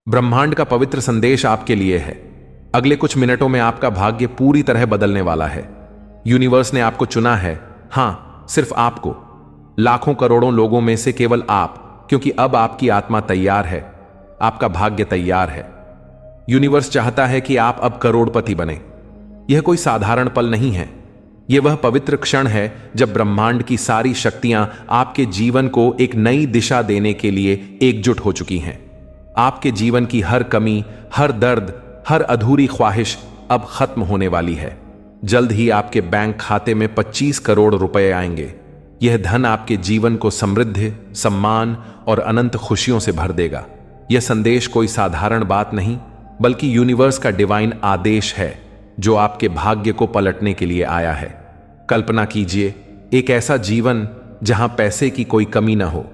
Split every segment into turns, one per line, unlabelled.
ब्रह्मांड का पवित्र संदेश आपके लिए है। अगले कुछ मिनटों में आपका भाग्य पूरी तरह बदलने वाला है। यूनिवर्स ने आपको चुना है। हां, सिर्फ आपको। लाखों करोड़ों लोगों में से केवल आप, क्योंकि अब आपकी आत्मा तैयार है, आपका भाग्य तैयार है। यूनिवर्स चाहता है कि आप अब करोड़पति बने। यह कोई साधारण पल नहीं है। यह वह पवित्र क्षण है जब ब्रह्मांड की सारी शक्तियां आपके जीवन को एक नई दिशा देने के लिए एकजुट हो चुकी हैं। आपके जीवन की हर कमी, हर दर्द, हर अधूरी ख्वाहिश अब खत्म होने वाली है। जल्द ही आपके बैंक खाते में 25 करोड़ रुपए आएंगे। यह धन आपके जीवन को समृद्धि, सम्मान और अनंत खुशियों से भर देगा। यह संदेश कोई साधारण बात नहीं, बल्कि यूनिवर्स का डिवाइन आदेश है जो आपके भाग्य को पलटने के लिए आया है। कल्पना कीजिए एक ऐसा जीवन जहां पैसे की कोई कमी न हो,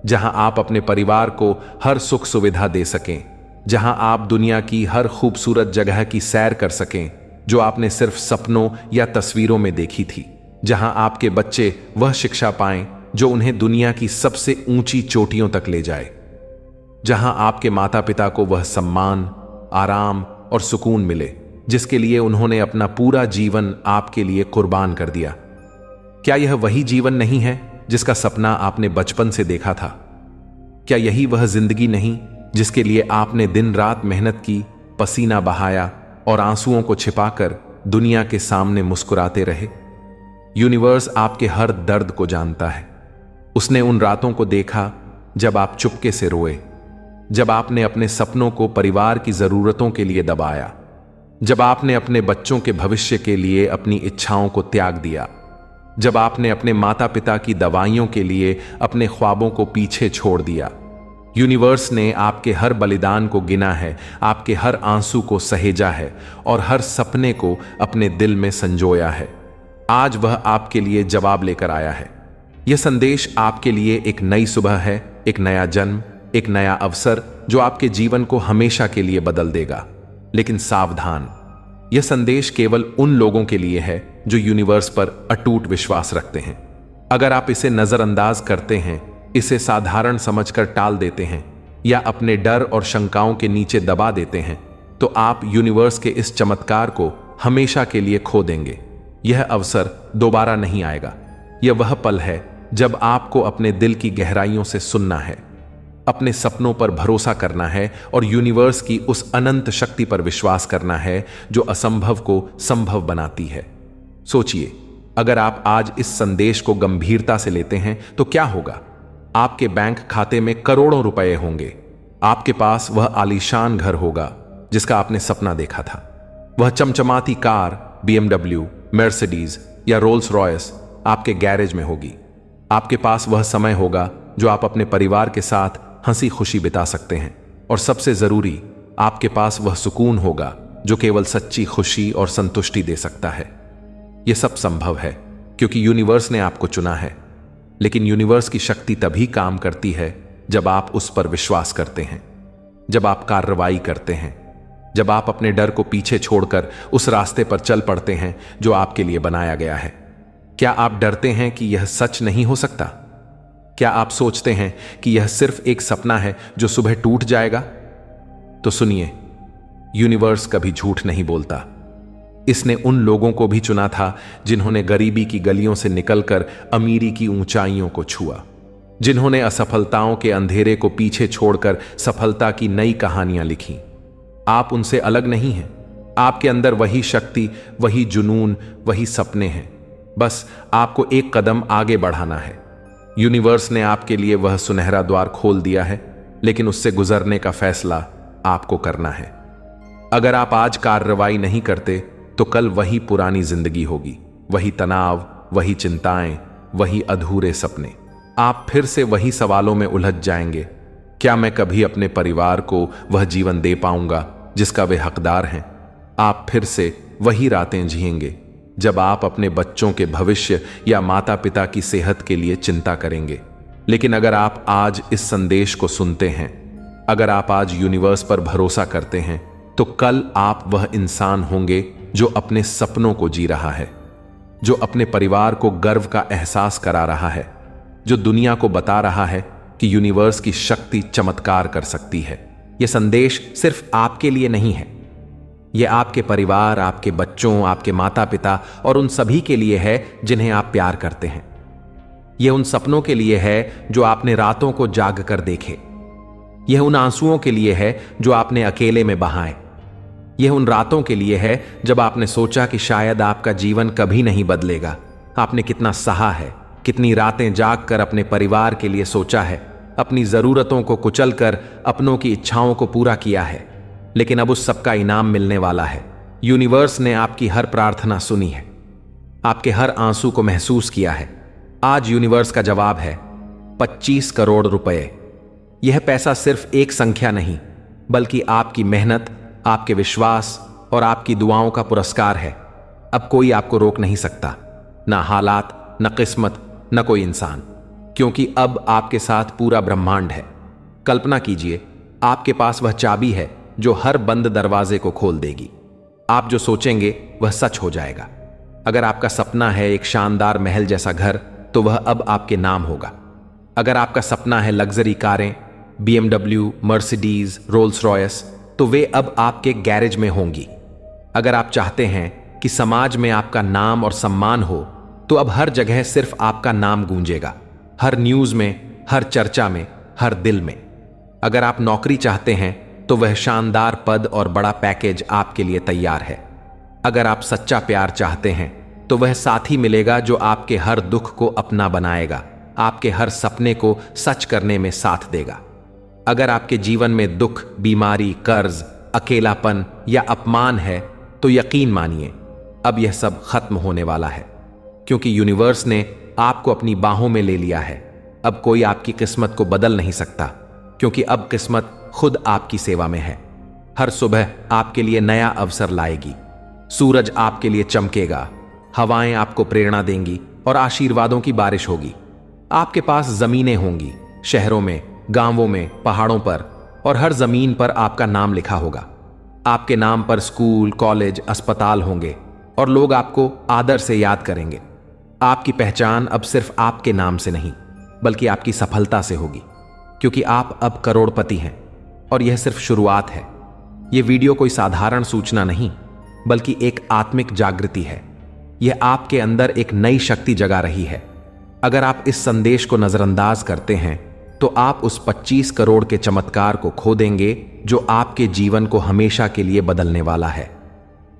जहां आप अपने परिवार को हर सुख सुविधा दे सकें, जहां आप दुनिया की हर खूबसूरत जगह की सैर कर सकें जो आपने सिर्फ सपनों या तस्वीरों में देखी थी, जहां आपके बच्चे वह शिक्षा पाएं जो उन्हें दुनिया की सबसे ऊंची चोटियों तक ले जाए, जहां आपके माता पिता को वह सम्मान, आराम और सुकून मिले जिसके लिए उन्होंने अपना पूरा जीवन आपके लिए कुर्बान कर दिया। क्या यह वही जीवन नहीं है जिसका सपना आपने बचपन से देखा था? क्या यही वह जिंदगी नहीं जिसके लिए आपने दिन रात मेहनत की, पसीना बहाया और आंसुओं को छिपाकर दुनिया के सामने मुस्कुराते रहे? यूनिवर्स आपके हर दर्द को जानता है। उसने उन रातों को देखा जब आप चुपके से रोए, जब आपने अपने सपनों को परिवार की जरूरतों के लिए दबाया, जब आपने अपने बच्चों के भविष्य के लिए अपनी इच्छाओं को त्याग दिया, जब आपने अपने माता पिता की दवाइयों के लिए अपने ख्वाबों को पीछे छोड़ दिया। यूनिवर्स ने आपके हर बलिदान को गिना है, आपके हर आंसू को सहेजा है और हर सपने को अपने दिल में संजोया है। आज वह आपके लिए जवाब लेकर आया है। यह संदेश आपके लिए एक नई सुबह है, एक नया जन्म, एक नया अवसर जो आपके जीवन को हमेशा के लिए बदल देगा। लेकिन सावधान, यह संदेश केवल उन लोगों के लिए है जो यूनिवर्स पर अटूट विश्वास रखते हैं। अगर आप इसे नजरअंदाज करते हैं, इसे साधारण समझकर टाल देते हैं या अपने डर और शंकाओं के नीचे दबा देते हैं, तो आप यूनिवर्स के इस चमत्कार को हमेशा के लिए खो देंगे। यह अवसर दोबारा नहीं आएगा। यह वह पल है जब आपको अपने दिल की गहराइयों से सुनना है, अपने सपनों पर भरोसा करना है और यूनिवर्स की उस अनंत शक्ति पर विश्वास करना है जो असंभव को संभव बनाती है। सोचिए, अगर आप आज इस संदेश को गंभीरता से लेते हैं तो क्या होगा? आपके बैंक खाते में करोड़ों रुपए होंगे। आपके पास वह आलीशान घर होगा जिसका आपने सपना देखा था। वह चमचमाती कार BMW, मर्सिडीज या रोल्स रॉयस आपके गैरेज में होगी। आपके पास वह समय होगा जो आप अपने परिवार के साथ हंसी खुशी बिता सकते हैं। और सबसे जरूरी, आपके पास वह सुकून होगा जो केवल सच्ची खुशी और संतुष्टि दे सकता है। यह सब संभव है क्योंकि यूनिवर्स ने आपको चुना है। लेकिन यूनिवर्स की शक्ति तभी काम करती है जब आप उस पर विश्वास करते हैं, जब आप कार्रवाई करते हैं, जब आप अपने डर को पीछे छोड़कर उस रास्ते पर चल पड़ते हैं जो आपके लिए बनाया गया है। क्या आप डरते हैं कि यह सच नहीं हो सकता? क्या आप सोचते हैं कि यह सिर्फ एक सपना है जो सुबह टूट जाएगा? तो सुनिए, यूनिवर्स कभी झूठ नहीं बोलता। इसने उन लोगों को भी चुना था जिन्होंने गरीबी की गलियों से निकलकर अमीरी की ऊंचाइयों को छुआ, जिन्होंने असफलताओं के अंधेरे को पीछे छोड़कर सफलता की नई कहानियां लिखी। आप उनसे अलग नहीं हैं। आपके अंदर वही शक्ति, वही जुनून, वही सपने हैं। बस आपको एक कदम आगे बढ़ाना है। यूनिवर्स ने आपके लिए वह सुनहरा द्वार खोल दिया है, लेकिन उससे गुजरने का फैसला आपको करना है। अगर आप आज कार्रवाई नहीं करते तो कल वही पुरानी जिंदगी होगी, वही तनाव, वही चिंताएं, वही अधूरे सपने। आप फिर से वही सवालों में उलझ जाएंगे। क्या मैं कभी अपने परिवार को वह जीवन दे पाऊंगा जिसका वे हकदार हैं? आप फिर से वही रातें जिएंगे जब आप अपने बच्चों के भविष्य या माता पिता की सेहत के लिए चिंता करेंगे। लेकिन अगर आप आज इस संदेश को सुनते हैं, अगर आप आज यूनिवर्स पर भरोसा करते हैं, तो कल आप वह इंसान होंगे जो अपने सपनों को जी रहा है, जो अपने परिवार को गर्व का एहसास करा रहा है, जो दुनिया को बता रहा है कि यूनिवर्स की शक्ति चमत्कार कर सकती है। यह संदेश सिर्फ आपके लिए नहीं है, यह आपके परिवार, आपके बच्चों, आपके माता पिता और उन सभी के लिए है जिन्हें आप प्यार करते हैं। यह उन सपनों के लिए है जो आपने रातों को जाग कर देखे। यह उन आंसुओं के लिए है जो आपने अकेले में बहाए। यह उन रातों के लिए है जब आपने सोचा कि शायद आपका जीवन कभी नहीं बदलेगा। आपने कितना सहा है, कितनी रातें जाग कर अपने परिवार के लिए सोचा है, अपनी जरूरतों को कुचलकर अपनों की इच्छाओं को पूरा किया है। लेकिन अब उस सबका इनाम मिलने वाला है। यूनिवर्स ने आपकी हर प्रार्थना सुनी है, आपके हर आंसू को महसूस किया है। आज यूनिवर्स का जवाब है 25 करोड़ रुपए। यह पैसा सिर्फ एक संख्या नहीं, बल्कि आपकी मेहनत, आपके विश्वास और आपकी दुआओं का पुरस्कार है। अब कोई आपको रोक नहीं सकता, ना हालात, ना किस्मत, ना कोई इंसान, क्योंकि अब आपके साथ पूरा ब्रह्मांड है। कल्पना कीजिए, आपके पास वह चाबी है जो हर बंद दरवाजे को खोल देगी। आप जो सोचेंगे वह सच हो जाएगा। अगर आपका सपना है एक शानदार महल जैसा घर, तो वह अब आपके नाम होगा। अगर आपका सपना है लग्जरी कारें, BMW, मर्सिडीज, रोल्स रॉयस, तो वे अब आपके गैरेज में होंगी। अगर आप चाहते हैं कि समाज में आपका नाम और सम्मान हो, तो अब हर जगह सिर्फ आपका नाम गूंजेगा, हर न्यूज में, हर चर्चा में, हर दिल में। अगर आप नौकरी चाहते हैं, तो वह शानदार पद और बड़ा पैकेज आपके लिए तैयार है। अगर आप सच्चा प्यार चाहते हैं, तो वह साथी मिलेगा जो आपके हर दुख को अपना बनाएगा, आपके हर सपने को सच करने में साथ देगा। अगर आपके जीवन में दुख, बीमारी, कर्ज, अकेलापन या अपमान है, तो यकीन मानिए अब यह सब खत्म होने वाला है, क्योंकि यूनिवर्स ने आपको अपनी बाहों में ले लिया है। अब कोई आपकी किस्मत को बदल नहीं सकता, क्योंकि अब किस्मत खुद आपकी सेवा में है। हर सुबह आपके लिए नया अवसर लाएगी। सूरज आपके लिए चमकेगा, हवाएं आपको प्रेरणा देंगी और आशीर्वादों की बारिश होगी। आपके पास जमीनें होंगी, शहरों में, गांवों में, पहाड़ों पर, और हर जमीन पर आपका नाम लिखा होगा। आपके नाम पर स्कूल, कॉलेज, अस्पताल होंगे और लोग आपको आदर से याद करेंगे। आपकी पहचान अब सिर्फ आपके नाम से नहीं, बल्कि आपकी सफलता से होगी, क्योंकि आप अब करोड़पति हैं। और यह सिर्फ शुरुआत है। यह वीडियो कोई साधारण सूचना नहीं, बल्कि एक आत्मिक जागृति है। यह आपके अंदर एक नई शक्ति जगा रही है। अगर आप इस संदेश को नजरअंदाज करते हैं, तो आप उस 25 करोड़ के चमत्कार को खो देंगे जो आपके जीवन को हमेशा के लिए बदलने वाला है।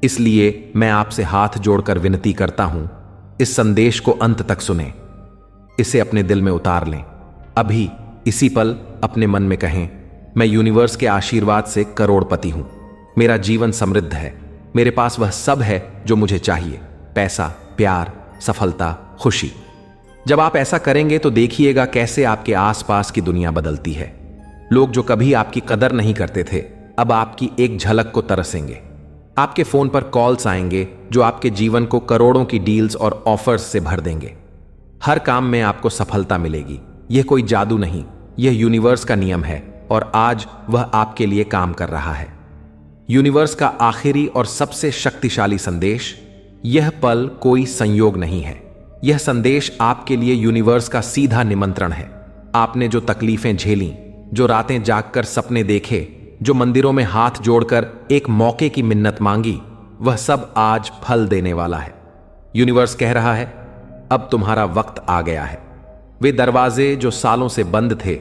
इसलिए मैं आपसे हाथ जोड़कर विनती करता हूं, इस संदेश को अंत तक सुनें, इसे अपने दिल में उतार लें। अभी इसी पल अपने मन में कहें, मैं यूनिवर्स के आशीर्वाद से करोड़पति हूं, मेरा जीवन समृद्ध है, मेरे पास वह सब है जो मुझे चाहिए, पैसा, प्यार, सफलता, खुशी। जब आप ऐसा करेंगे तो देखिएगा कैसे आपके आसपास की दुनिया बदलती है। लोग जो कभी आपकी कदर नहीं करते थे, अब आपकी एक झलक को तरसेंगे। आपके फोन पर कॉल्स आएंगे जो आपके जीवन को करोड़ों की डील्स और ऑफर्स से भर देंगे। हर काम में आपको सफलता मिलेगी। यह कोई जादू नहीं, यह यूनिवर्स का नियम है और आज वह आपके लिए काम कर रहा है। यूनिवर्स का आखिरी और सबसे शक्तिशाली संदेश, यह पल कोई संयोग नहीं है। यह संदेश आपके लिए यूनिवर्स का सीधा निमंत्रण है। आपने जो तकलीफें झेली, जो रातें जागकर सपने देखे, जो मंदिरों में हाथ जोड़कर एक मौके की मिन्नत मांगी, वह सब आज फल देने वाला है। यूनिवर्स कह रहा है, अब तुम्हारा वक्त आ गया है। वे दरवाजे जो सालों से बंद थे,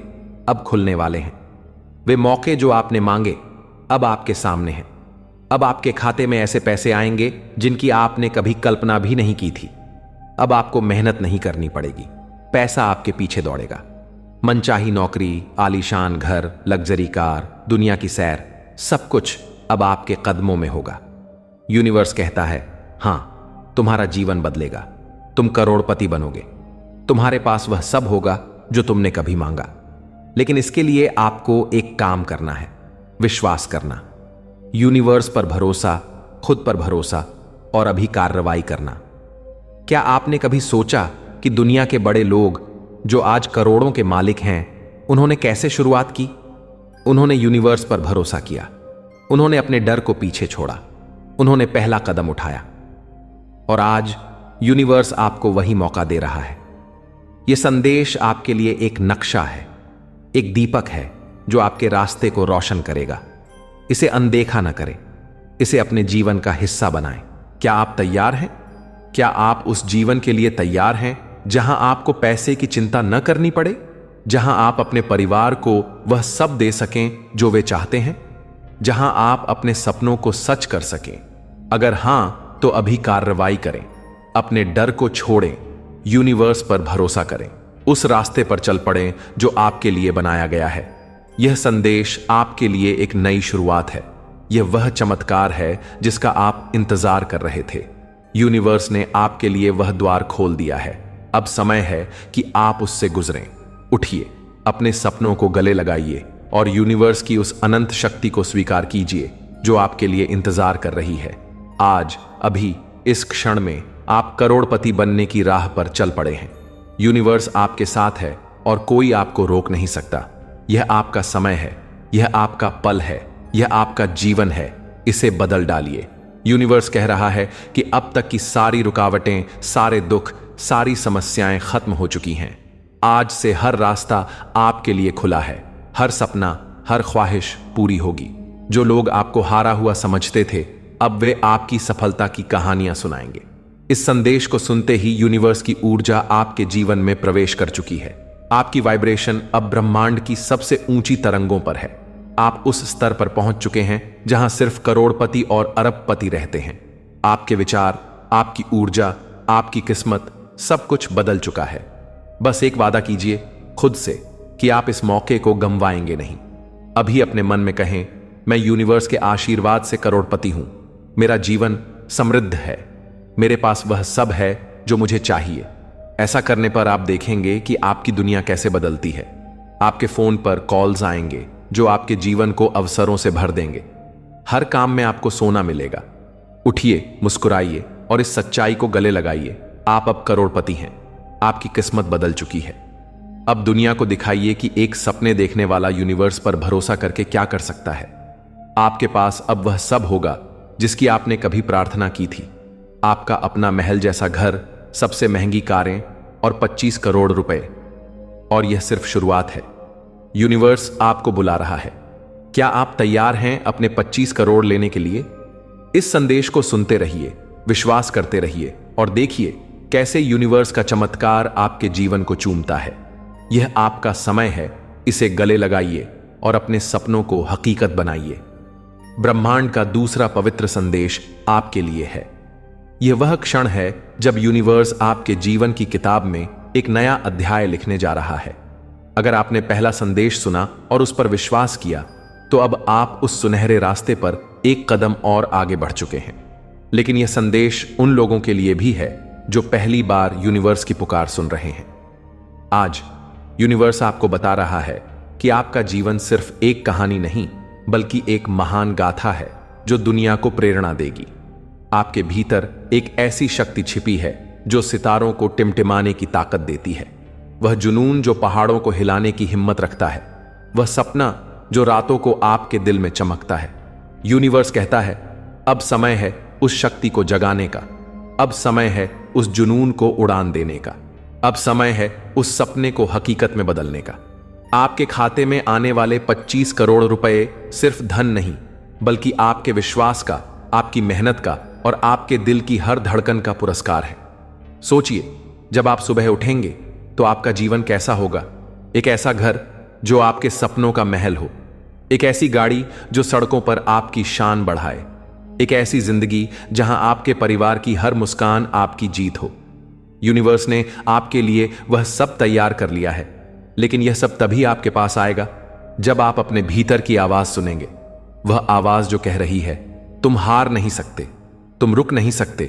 अब खुलने वाले हैं। वे मौके जो आपने मांगे, अब आपके सामने हैं। अब आपके खाते में ऐसे पैसे आएंगे जिनकी आपने कभी कल्पना भी नहीं की थी। अब आपको मेहनत नहीं करनी पड़ेगी, पैसा आपके पीछे दौड़ेगा। मनचाही नौकरी, आलीशान घर, लग्जरी कार, दुनिया की सैर, सब कुछ अब आपके कदमों में होगा। यूनिवर्स कहता है, हां, तुम्हारा जीवन बदलेगा, तुम करोड़पति बनोगे, तुम्हारे पास वह सब होगा जो तुमने कभी मांगा। लेकिन इसके लिए आपको एक काम करना है, विश्वास करना, यूनिवर्स पर भरोसा, खुद पर भरोसा और अभी कार्रवाई करना। क्या आपने कभी सोचा कि दुनिया के बड़े लोग जो आज करोड़ों के मालिक हैं, उन्होंने कैसे शुरुआत की? उन्होंने यूनिवर्स पर भरोसा किया, उन्होंने अपने डर को पीछे छोड़ा, उन्होंने पहला कदम उठाया। और आज यूनिवर्स आपको वही मौका दे रहा है। यह संदेश आपके लिए एक नक्शा है, एक दीपक है जो आपके रास्ते को रोशन करेगा। इसे अनदेखा न करें, इसे अपने जीवन का हिस्सा बनाएं। क्या आप तैयार हैं? क्या आप उस जीवन के लिए तैयार हैं जहां आपको पैसे की चिंता न करनी पड़े, जहां आप अपने परिवार को वह सब दे सकें जो वे चाहते हैं, जहां आप अपने सपनों को सच कर सकें? अगर हां, तो अभी कार्रवाई करें। अपने डर को छोड़ें, यूनिवर्स पर भरोसा करें, उस रास्ते पर चल पड़ें जो आपके लिए बनाया गया है। यह संदेश आपके लिए एक नई शुरुआत है। यह वह चमत्कार है जिसका आप इंतजार कर रहे थे। यूनिवर्स ने आपके लिए वह द्वार खोल दिया है। अब समय है कि आप उससे गुजरें। उठिए, अपने सपनों को गले लगाइए और यूनिवर्स की उस अनंत शक्ति को स्वीकार कीजिए जो आपके लिए इंतजार कर रही है। आज, अभी, इस क्षण में आप करोड़पति बनने की राह पर चल पड़े हैं। यूनिवर्स आपके साथ है और कोई आपको रोक नहीं सकता। यह आपका समय है, यह आपका पल है, यह आपका जीवन है। इसे बदल डालिए। यूनिवर्स कह रहा है कि अब तक की सारी रुकावटें, सारे दुख, सारी समस्याएं खत्म हो चुकी हैं। आज से हर रास्ता आपके लिए खुला है। हर सपना, हर ख्वाहिश पूरी होगी। जो लोग आपको हारा हुआ समझते थे, अब वे आपकी सफलता की कहानियां सुनाएंगे। इस संदेश को सुनते ही यूनिवर्स की ऊर्जा आपके जीवन में प्रवेश कर चुकी है। आपकी वाइब्रेशन अब ब्रह्मांड की सबसे ऊंची तरंगों पर है। आप उस स्तर पर पहुंच चुके हैं जहां सिर्फ करोड़पति और अरबपति रहते हैं। आपके विचार, आपकी ऊर्जा, आपकी किस्मत, सब कुछ बदल चुका है। बस एक वादा कीजिए खुद से कि आप इस मौके को गंवाएंगे नहीं। अभी अपने मन में कहें, मैं यूनिवर्स के आशीर्वाद से करोड़पति हूं। मेरा जीवन समृद्ध है। मेरे पास वह सब है जो मुझे चाहिए। ऐसा करने पर आप देखेंगे कि आपकी दुनिया कैसे बदलती है। आपके फोन पर कॉल्स आएंगे जो आपके जीवन को अवसरों से भर देंगे। हर काम में आपको सोना मिलेगा। उठिए, मुस्कुराइए और इस सच्चाई को गले लगाइए। आप अब करोड़पति हैं। आपकी किस्मत बदल चुकी है। अब दुनिया को दिखाइए कि एक सपने देखने वाला यूनिवर्स पर भरोसा करके क्या कर सकता है। आपके पास अब वह सब होगा जिसकी आपने कभी प्रार्थना की थी। आपका अपना महल जैसा घर, सबसे महंगी कारें और 25 करोड़ रुपए। और यह सिर्फ शुरुआत है। यूनिवर्स आपको बुला रहा है। क्या आप तैयार हैं अपने 25 करोड़ लेने के लिए? इस संदेश को सुनते रहिए, विश्वास करते रहिए और देखिए कैसे यूनिवर्स का चमत्कार आपके जीवन को चूमता है। यह आपका समय है। इसे गले लगाइए और अपने सपनों को हकीकत बनाइए। ब्रह्मांड का दूसरा पवित्र संदेश आपके लिए है। यह वह क्षण है जब यूनिवर्स आपके जीवन की किताब में एक नया अध्याय लिखने जा रहा है। अगर आपने पहला संदेश सुना और उस पर विश्वास किया, तो अब आप उस सुनहरे रास्ते पर एक कदम और आगे बढ़ चुके हैं। लेकिन यह संदेश उन लोगों के लिए भी है जो पहली बार यूनिवर्स की पुकार सुन रहे हैं। आज यूनिवर्स आपको बता रहा है कि आपका जीवन सिर्फ एक कहानी नहीं, बल्कि एक महान गाथा है जो दुनिया को प्रेरणा देगी। आपके भीतर एक ऐसी शक्ति छिपी है जो सितारों को टिमटिमाने की ताकत देती है। वह जुनून जो पहाड़ों को हिलाने की हिम्मत रखता है। वह सपना जो रातों को आपके दिल में चमकता है। यूनिवर्स कहता है, अब समय है उस शक्ति को जगाने का। अब समय है उस जुनून को उड़ान देने का। अब समय है उस सपने को हकीकत में बदलने का। आपके खाते में आने वाले 25 करोड़ रुपए सिर्फ धन नहीं, बल्कि आपके विश्वास का, आपकी मेहनत का और आपके दिल की हर धड़कन का पुरस्कार है। सोचिए, जब आप सुबह उठेंगे तो आपका जीवन कैसा होगा। एक ऐसा घर जो आपके सपनों का महल हो। एक ऐसी गाड़ी जो सड़कों पर आपकी शान बढ़ाए। एक ऐसी जिंदगी जहां आपके परिवार की हर मुस्कान आपकी जीत हो। यूनिवर्स ने आपके लिए वह सब तैयार कर लिया है। लेकिन यह सब तभी आपके पास आएगा जब आप अपने भीतर की आवाज सुनेंगे। वह आवाज जो कह रही है, तुम हार नहीं सकते, तुम रुक नहीं सकते,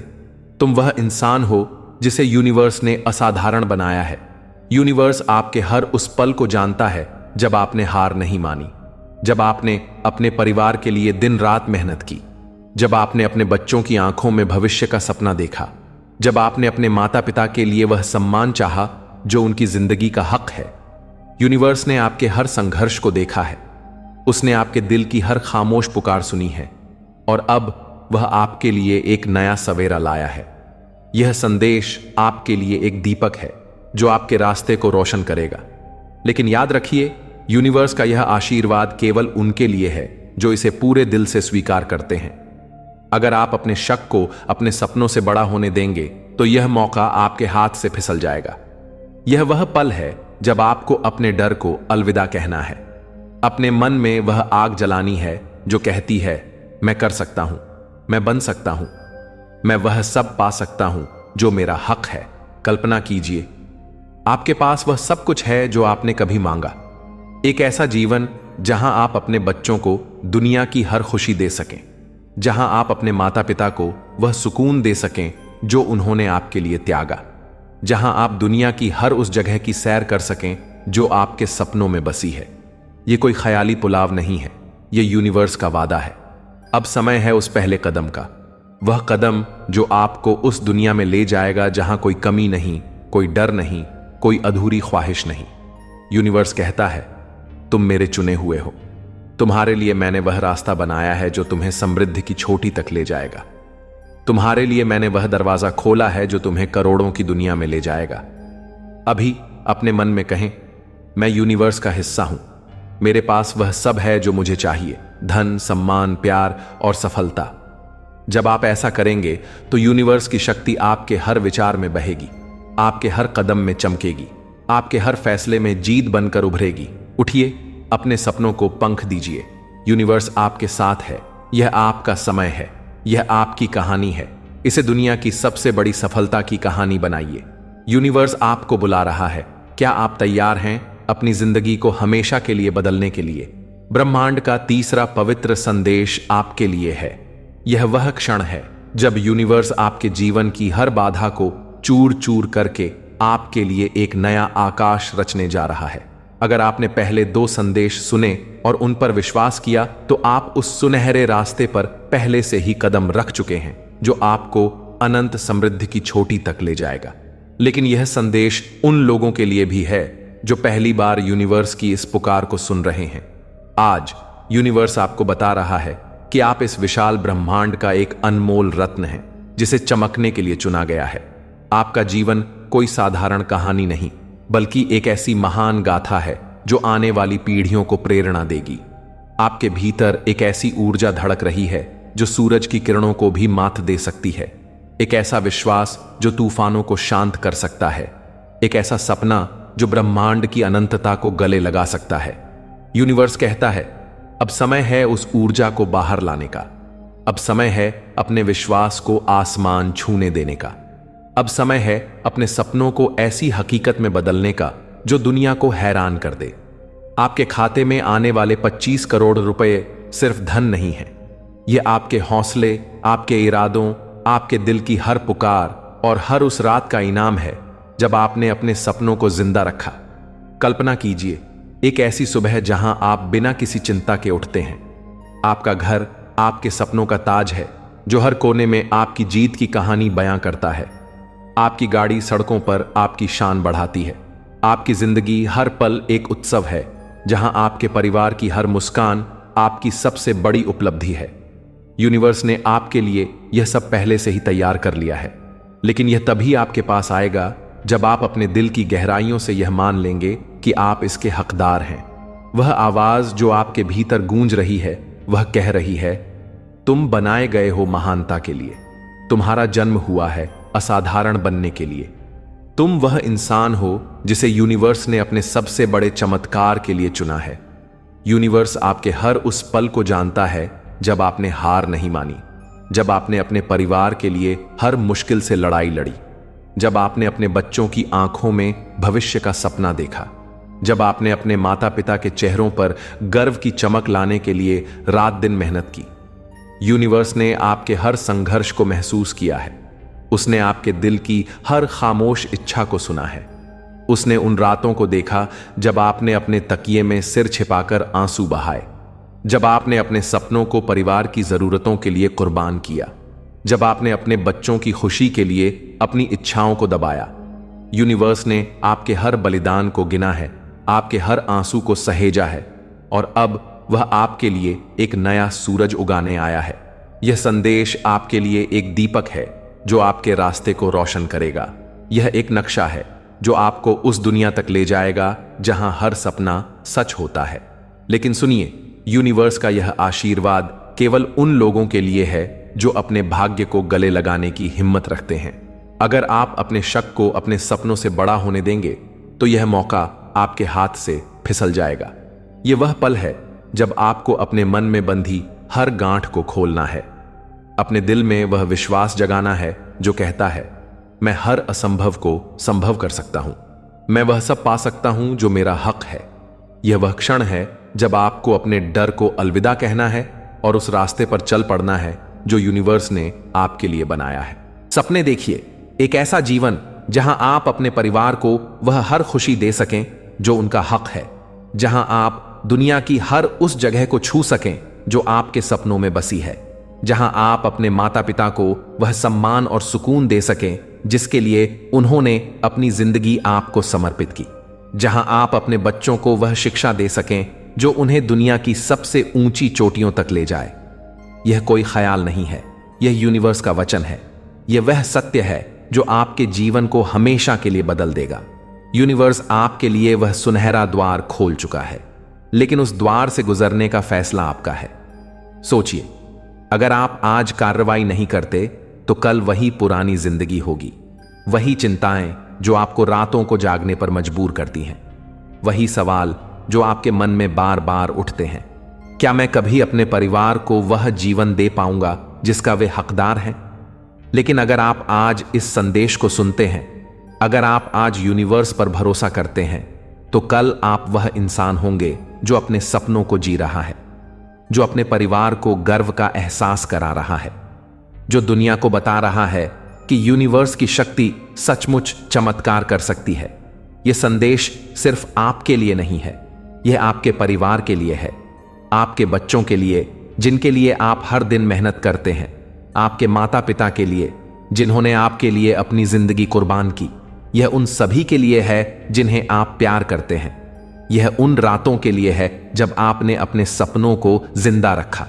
तुम वह इंसान हो जिसे यूनिवर्स ने असाधारण बनाया है। यूनिवर्स आपके हर उस पल को जानता है जब आपने हार नहीं मानी, जब आपने अपने परिवार के लिए दिन रात मेहनत की, जब आपने अपने बच्चों की आंखों में भविष्य का सपना देखा, जब आपने अपने माता पिता के लिए वह सम्मान चाहा जो उनकी जिंदगी का हक है। यूनिवर्स ने आपके हर संघर्ष को देखा है। उसने आपके दिल की हर खामोश पुकार सुनी है और अब वह आपके लिए एक नया सवेरा लाया है। यह संदेश आपके लिए एक दीपक है जो आपके रास्ते को रोशन करेगा। लेकिन याद रखिए, यूनिवर्स का यह आशीर्वाद केवल उनके लिए है जो इसे पूरे दिल से स्वीकार करते हैं। अगर आप अपने शक को अपने सपनों से बड़ा होने देंगे तो यह मौका आपके हाथ से फिसल जाएगा। यह वह पल है जब आपको अपने डर को अलविदा कहना है। अपने मन में वह आग जलानी है जो कहती है, मैं कर सकता हूं, मैं बन सकता हूं, मैं वह सब पा सकता हूं जो मेरा हक है। कल्पना कीजिए, आपके पास वह सब कुछ है जो आपने कभी मांगा। एक ऐसा जीवन जहां आप अपने बच्चों को दुनिया की हर खुशी दे सकें, जहां आप अपने माता पिता को वह सुकून दे सकें जो उन्होंने आपके लिए त्यागा, जहां आप दुनिया की हर उस जगह की सैर कर सकें जो आपके सपनों में बसी है। यह कोई ख्याली पुलाव नहीं है, यह यूनिवर्स का वादा है। अब समय है उस पहले कदम का, वह कदम जो आपको उस दुनिया में ले जाएगा जहां कोई कमी नहीं, कोई डर नहीं, कोई अधूरी ख्वाहिश नहीं। यूनिवर्स कहता है, तुम मेरे चुने हुए हो, तुम्हारे लिए मैंने वह रास्ता बनाया है जो तुम्हें समृद्धि की छोटी तक ले जाएगा। तुम्हारे लिए मैंने वह दरवाजा खोला है जो तुम्हें करोड़ों की दुनिया में ले जाएगा। अभी अपने मन में कहें, मैं यूनिवर्स का हिस्सा हूं, मेरे पास वह सब है जो मुझे चाहिए, धन, सम्मान, प्यार और सफलता। जब आप ऐसा करेंगे तो यूनिवर्स की शक्ति आपके हर विचार में बहेगी, आपके हर कदम में चमकेगी, आपके हर फैसले में जीत बनकर उभरेगी। उठिए, अपने सपनों को पंख दीजिए। यूनिवर्स आपके साथ है, यह आपका समय है, यह आपकी कहानी है। इसे दुनिया की सबसे बड़ी सफलता की कहानी बनाइए। यूनिवर्स आपको बुला रहा है। क्या आप तैयार हैं अपनी जिंदगी को हमेशा के लिए बदलने के लिए? ब्रह्मांड का तीसरा पवित्र संदेश आपके लिए है। यह वह क्षण है जब यूनिवर्स आपके जीवन की हर बाधा को चूर चूर करके आपके लिए एक नया आकाश रचने जा रहा है। अगर आपने पहले 2 संदेश सुने और उन पर विश्वास किया तो आप उस सुनहरे रास्ते पर पहले से ही कदम रख चुके हैं जो आपको अनंत समृद्धि की छोटी तक ले जाएगा। लेकिन यह संदेश उन लोगों के लिए भी है जो पहली बार यूनिवर्स की इस पुकार को सुन रहे हैं। आज यूनिवर्स आपको बता रहा है कि आप इस विशाल ब्रह्मांड का एक अनमोल रत्न हैं जिसे चमकने के लिए चुना गया है। आपका जीवन कोई साधारण कहानी नहीं, बल्कि एक ऐसी महान गाथा है जो आने वाली पीढ़ियों को प्रेरणा देगी। आपके भीतर एक ऐसी ऊर्जा धड़क रही है जो सूरज की किरणों को भी मात दे सकती है। एक ऐसा विश्वास जो तूफानों को शांत कर सकता है। एक ऐसा सपना जो ब्रह्मांड की अनंतता को गले लगा सकता है। यूनिवर्स कहता है, अब समय है उस ऊर्जा को बाहर लाने का। अब समय है अपने विश्वास को आसमान छूने देने का। अब समय है अपने सपनों को ऐसी हकीकत में बदलने का जो दुनिया को हैरान कर दे। आपके खाते में आने वाले 25 करोड़ रुपए सिर्फ धन नहीं है, ये आपके हौसले, आपके इरादों, आपके दिल की हर पुकार और हर उस रात का इनाम है जब आपने अपने सपनों को जिंदा रखा। कल्पना कीजिए, एक ऐसी सुबह जहां आप बिना किसी चिंता के उठते हैं। आपका घर आपके सपनों का ताज है जो हर कोने में आपकी जीत की कहानी बयां करता है। आपकी गाड़ी सड़कों पर आपकी शान बढ़ाती है। आपकी जिंदगी हर पल एक उत्सव है जहां आपके परिवार की हर मुस्कान आपकी सबसे बड़ी उपलब्धि है। यूनिवर्स ने आपके लिए यह सब पहले से ही तैयार कर लिया है, लेकिन यह तभी आपके पास आएगा जब आप अपने दिल की गहराइयों से यह मान लेंगे कि आप इसके हकदार हैं। वह आवाज जो आपके भीतर गूंज रही है, वह कह रही है, तुम बनाए गए हो महानता के लिए। तुम्हारा जन्म हुआ है असाधारण बनने के लिए। तुम वह इंसान हो जिसे यूनिवर्स ने अपने सबसे बड़े चमत्कार के लिए चुना है। यूनिवर्स आपके हर उस पल को जानता है जब आपने हार नहीं मानी, जब आपने अपने परिवार के लिए हर मुश्किल से लड़ाई लड़ी, जब आपने अपने बच्चों की आंखों में भविष्य का सपना देखा, जब आपने अपने माता पिता के चेहरों पर गर्व की चमक लाने के लिए रात दिन मेहनत की। यूनिवर्स ने आपके हर संघर्ष को महसूस किया है। उसने आपके दिल की हर खामोश इच्छा को सुना है। उसने उन रातों को देखा जब आपने अपने तकिए में सिर छिपाकर आंसू बहाए, जब आपने अपने सपनों को परिवार की जरूरतों के लिए कुर्बान किया, जब आपने अपने बच्चों की खुशी के लिए अपनी इच्छाओं को दबाया। यूनिवर्स ने आपके हर बलिदान को गिना है, आपके हर आंसू को सहेजा है, और अब वह आपके लिए एक नया सूरज उगाने आया है। यह संदेश आपके लिए एक दीपक है जो आपके रास्ते को रोशन करेगा। यह एक नक्शा है जो आपको उस दुनिया तक ले जाएगा जहां हर सपना सच होता है। लेकिन सुनिए, यूनिवर्स का यह आशीर्वाद केवल उन लोगों के लिए है जो अपने भाग्य को गले लगाने की हिम्मत रखते हैं। अगर आप अपने शक को अपने सपनों से बड़ा होने देंगे तो यह मौका आपके हाथ से फिसल जाएगा। यह वह पल है जब आपको अपने मन में बंधी हर गांठ को खोलना है। अपने दिल में वह विश्वास जगाना है जो कहता है, मैं हर असंभव को संभव कर सकता हूं, मैं वह सब पा सकता हूं जो मेरा हक है। यह वह क्षण है जब आपको अपने डर को अलविदा कहना है और उस रास्ते पर चल पड़ना है जो यूनिवर्स ने आपके लिए बनाया है। सपने देखिए, एक ऐसा जीवन जहां आप अपने परिवार को वह हर खुशी दे सकें जो उनका हक है, जहां आप दुनिया की हर उस जगह को छू सकें जो आपके सपनों में बसी है, जहां आप अपने माता पिता को वह सम्मान और सुकून दे सकें जिसके लिए उन्होंने अपनी जिंदगी आपको समर्पित की, जहां आप अपने बच्चों को वह शिक्षा दे सकें जो उन्हें दुनिया की सबसे ऊंची चोटियों तक ले जाए। यह कोई ख्याल नहीं है, यह यूनिवर्स का वचन है। यह वह सत्य है जो आपके जीवन को हमेशा के लिए बदल देगा। यूनिवर्स आपके लिए वह सुनहरा द्वार खोल चुका है, लेकिन उस द्वार से गुजरने का फैसला आपका है। सोचिए, अगर आप आज कार्रवाई नहीं करते तो कल वही पुरानी जिंदगी होगी, वही चिंताएं जो आपको रातों को जागने पर मजबूर करती हैं, वही सवाल जो आपके मन में बार बार उठते हैं। क्या मैं कभी अपने परिवार को वह जीवन दे पाऊंगा जिसका वे हकदार हैं? लेकिन अगर आप आज इस संदेश को सुनते हैं, अगर आप आज यूनिवर्स पर भरोसा करते हैं, तो कल आप वह इंसान होंगे जो अपने सपनों को जी रहा है, जो अपने परिवार को गर्व का एहसास करा रहा है, जो दुनिया को बता रहा है कि यूनिवर्स की शक्ति सचमुच चमत्कार कर सकती है। यह संदेश सिर्फ आपके लिए नहीं है, यह आपके परिवार के लिए है, आपके बच्चों के लिए जिनके लिए आप हर दिन मेहनत करते हैं, आपके माता पिता के लिए जिन्होंने आपके लिए अपनी जिंदगी कुर्बान की। यह उन सभी के लिए है जिन्हें आप प्यार करते हैं। यह उन रातों के लिए है जब आपने अपने सपनों को जिंदा रखा।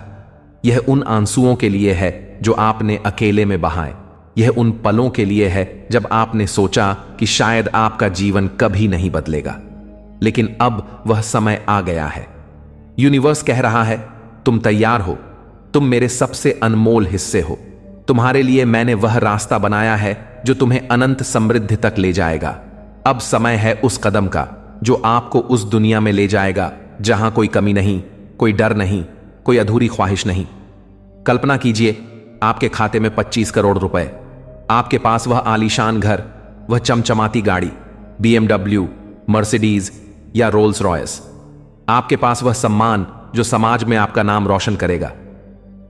यह उन आंसुओं के लिए है जो आपने अकेले में बहाए। यह उन पलों के लिए है जब आपने सोचा कि शायद आपका जीवन कभी नहीं बदलेगा, लेकिन अब वह समय आ गया है। यूनिवर्स कह रहा है, तुम तैयार हो, तुम मेरे सबसे अनमोल हिस्से हो। तुम्हारे लिए मैंने वह रास्ता बनाया है जो तुम्हें अनंत समृद्धि तक ले जाएगा। अब समय है उस कदम का जो आपको उस दुनिया में ले जाएगा जहां कोई कमी नहीं, कोई डर नहीं, कोई अधूरी ख्वाहिश नहीं। कल्पना कीजिए, आपके खाते में 25 करोड़ रुपए, आपके पास वह आलीशान घर, वह चमचमाती गाड़ी, BMW, मर्सिडीज या रोल्स रॉयस। आपके पास वह सम्मान जो समाज में आपका नाम रोशन करेगा।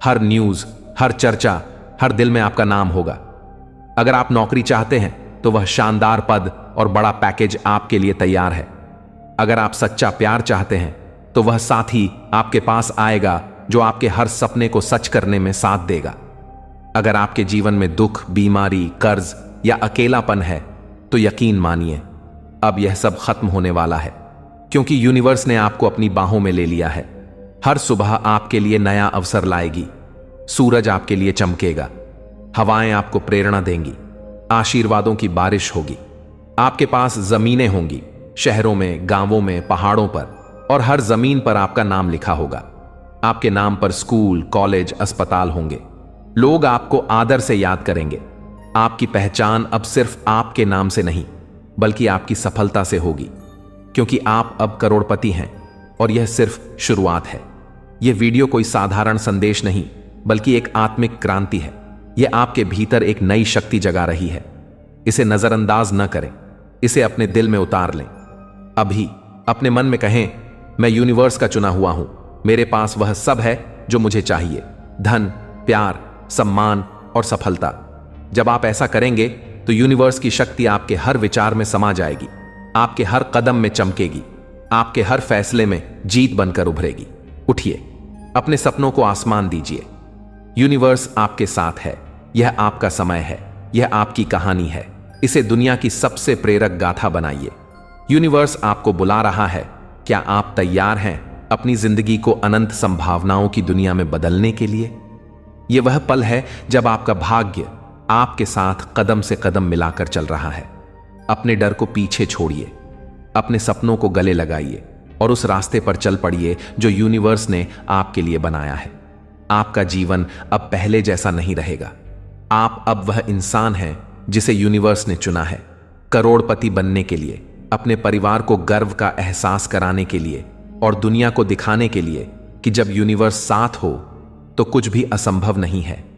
हर न्यूज, हर चर्चा, हर दिल में आपका नाम होगा। अगर आप नौकरी चाहते हैं तो वह शानदार पद और बड़ा पैकेज आपके लिए तैयार है। अगर आप सच्चा प्यार चाहते हैं तो वह साथी आपके पास आएगा जो आपके हर सपने को सच करने में साथ देगा। अगर आपके जीवन में दुख, बीमारी, कर्ज या अकेलापन है तो यकीन मानिए, अब यह सब खत्म होने वाला है, क्योंकि यूनिवर्स ने आपको अपनी बाहों में ले लिया है। हर सुबह आपके लिए नया अवसर लाएगी। सूरज आपके लिए चमकेगा, हवाएं आपको प्रेरणा देंगी, आशीर्वादों की बारिश होगी। आपके पास जमीनें होंगी, शहरों में, गांवों में, पहाड़ों पर, और हर जमीन पर आपका नाम लिखा होगा। आपके नाम पर स्कूल, कॉलेज, अस्पताल होंगे। लोग आपको आदर से याद करेंगे। आपकी पहचान अब सिर्फ आपके नाम से नहीं बल्कि आपकी सफलता से होगी, क्योंकि आप अब करोड़पति हैं और यह सिर्फ शुरुआत है। यह वीडियो कोई साधारण संदेश नहीं बल्कि एक आत्मिक क्रांति है। यह आपके भीतर एक नई शक्ति जगा रही है। इसे नजरअंदाज न करें, इसे अपने दिल में उतार लें। अभी अपने मन में कहें, मैं यूनिवर्स का चुना हुआ हूं, मेरे पास वह सब है जो मुझे चाहिए, धन, प्यार, सम्मान और सफलता। जब आप ऐसा करेंगे तो यूनिवर्स की शक्ति आपके हर विचार में समा जाएगी, आपके हर कदम में चमकेगी, आपके हर फैसले में जीत बनकर उभरेगी। उठिए, अपने सपनों को आसमान दीजिए। यूनिवर्स आपके साथ है। यह आपका समय है, यह आपकी कहानी है। इसे दुनिया की सबसे प्रेरक गाथा बनाइए। यूनिवर्स आपको बुला रहा है। क्या आप तैयार हैं अपनी जिंदगी को अनंत संभावनाओं की दुनिया में बदलने के लिए? यह वह पल है जब आपका भाग्य आपके साथ कदम से कदम मिलाकर चल रहा है। अपने डर को पीछे छोड़िए, अपने सपनों को गले लगाइए और उस रास्ते पर चल पड़िए जो यूनिवर्स ने आपके लिए बनाया है। आपका जीवन अब पहले जैसा नहीं रहेगा। आप अब वह इंसान हैं जिसे यूनिवर्स ने चुना है, करोड़पति बनने के लिए, अपने परिवार को गर्व का एहसास कराने के लिए और दुनिया को दिखाने के लिए कि जब यूनिवर्स साथ हो तो कुछ भी असंभव नहीं है।